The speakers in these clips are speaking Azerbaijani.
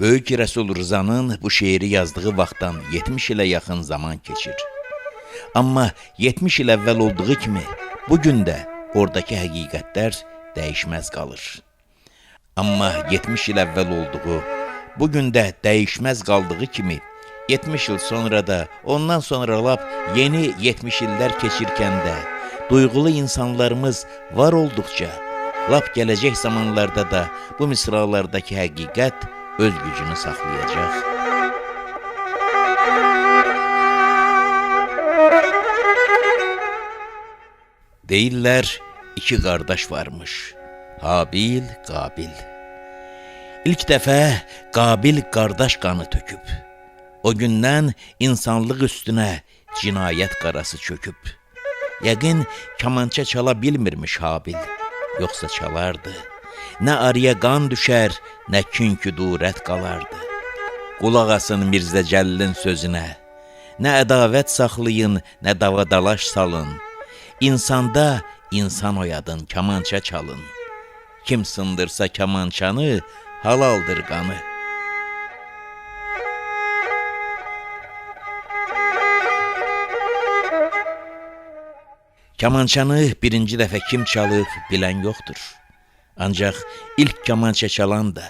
Böyük Rəsul Rızanın bu şeiri yazdığı vaxtdan 70 ilə yaxın zaman keçir. Amma 70 il əvvəl olduğu kimi, bugün də oradakı həqiqətlər dəyişməz qalır. Amma 70 il əvvəl olduğu, bugün də dəyişməz qaldığı kimi, 70 il sonra da, ondan sonra lap yeni 70 illər keçirkən də, duyğulu insanlarımız var olduqca, lap gələcək zamanlarda da bu misralardakı həqiqət öz gücünü saxlayacaq. Deyirlər, iki qardaş varmış, Habil, Qabil. İlk dəfə Qabil qardaş qanı töküb. O gündən insanlıq üstünə cinayət qarası çöküb. Yəqin kamança çala bilmirmiş Habil, yoxsa çalardı. Nə arıya qan düşər, nə künküdurət qalardı. Qulaq asın Mirzə Cəlilin sözünə, nə ədavət saxlayın, nə davadalaş salın. İnsanda insan oyadın, kamança çalın. Kim sındırsa kamançanı, halaldır qanı. Kamançanı birinci dəfə kim çalıb bilən yoxdur. Ancaq ilk kamança çalan da,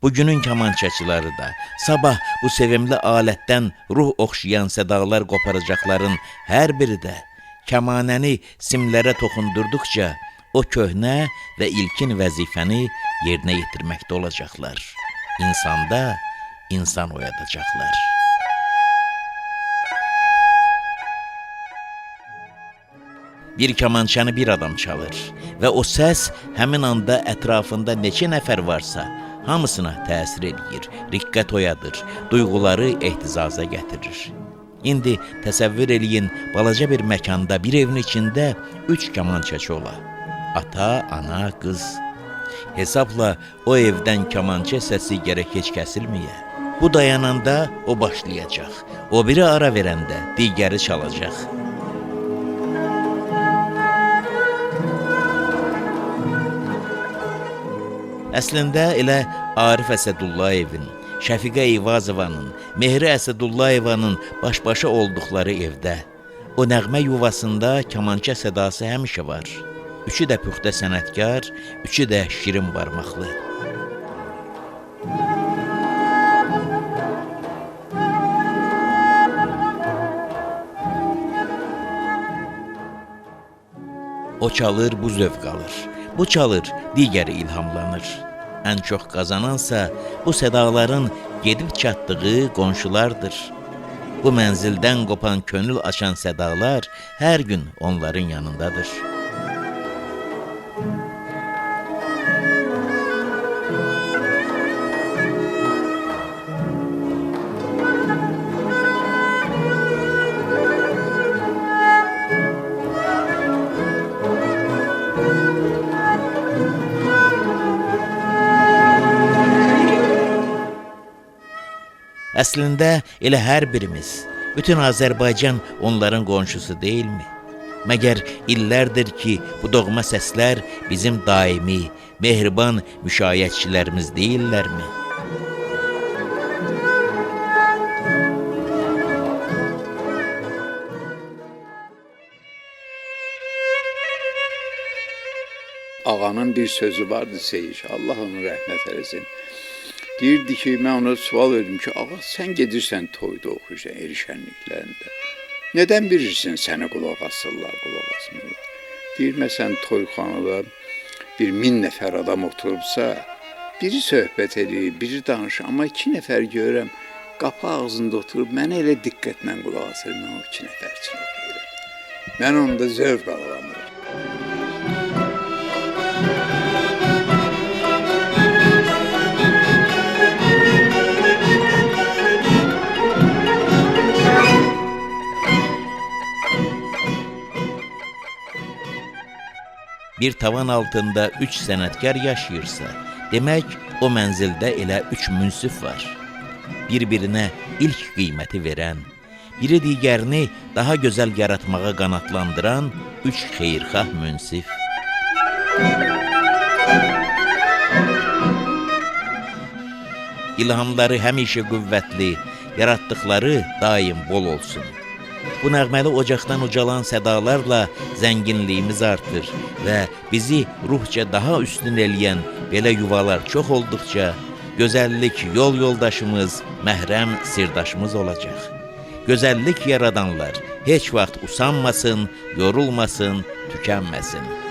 bugünün kamançaçıları da, sabah bu sevimli alətdən ruh oxşayan sədalar qoparacaqların hər biri də kamanəni simlərə toxundurduqca o köhnə və ilkin vəzifəni yerinə yetirməkdə olacaqlar. İnsanda insan oyadacaqlar. Bir kamançanı bir adam çalır və o səs həmin anda ətrafında neçə nəfər varsa, hamısına təsir edir, riqqət oyadır, duyğuları ehtizaza gətirir. İndi təsəvvür eləyin, balaca bir məkanda, bir evin içində 3 kamançaçı ola. Ata, ana, qız. Hesabla o evdən kamança səsi gərək heç kəsilməyə. Bu dayananda o başlayacaq, o biri ara verəndə digəri çalacaq. Əslində elə Arif Əsədullayevin, Şəfiqə Eyvazovanın, Mehri Əsədullayevanın baş-başa olduqları evdə, o nəğmə yuvasında kamança sədası həmişə var. Üçü də püxtə sənətkar, üçü də şirin barmaqlı. O çalır, bu zövq alır. Bu çalır, digəri ilhamlanır. Ən çox qazanansa bu sədaların gedib çatdığı qonşulardır. Bu mənzildən qopan könül açan sədalar hər gün onların yanındadır. Əslində elə hər birimiz, bütün Azərbaycan onların qonşusu deyilmi? Məgər illərdir ki, bu doğma səslər bizim daimi, mehriban müşayiətçilərimiz deyillərmi? Ağanın bir sözü vardı Seyir, Allah onu rəhmət eləsin. Deyirdi ki, mən ona sual verdim ki, ağa sən gedirsən toyda oxuyursan, erişənliklərində. Nədən bilirsən sənə qulaq asırlar, qulaq asmırlar? Deyir, məsələn, toyxanada 1000 nəfər adam oturubsa, biri söhbət edir, biri danışır, amma 2 nəfər görürəm, qapı ağzında oturub, mənə elə diqqətlə qulaq asır, mən o 2 nəfər üçün oxuyuram. Mən onda zövq alıram. Bir tavan altında 3 sənətkar yaşayırsa, demək o mənzildə elə 3 münsif var. Bir-birinə ilk qiyməti verən, biri digərini daha gözəl yaratmağa qanatlandıran 3 xeyirxah münsif. ilhamları həmişə qüvvətli, yaratdıqları daim bol olsun. Bu nəğməli ocaqdan ucalan sədalarla zənginliyimiz artır və bizi ruhca daha üstün eləyən belə yuvalar çox olduqca gözəllik yol yoldaşımız, məhrəm sirdaşımız olacaq. Gözəllik yaradanlar heç vaxt usanmasın, yorulmasın, tükənməsin.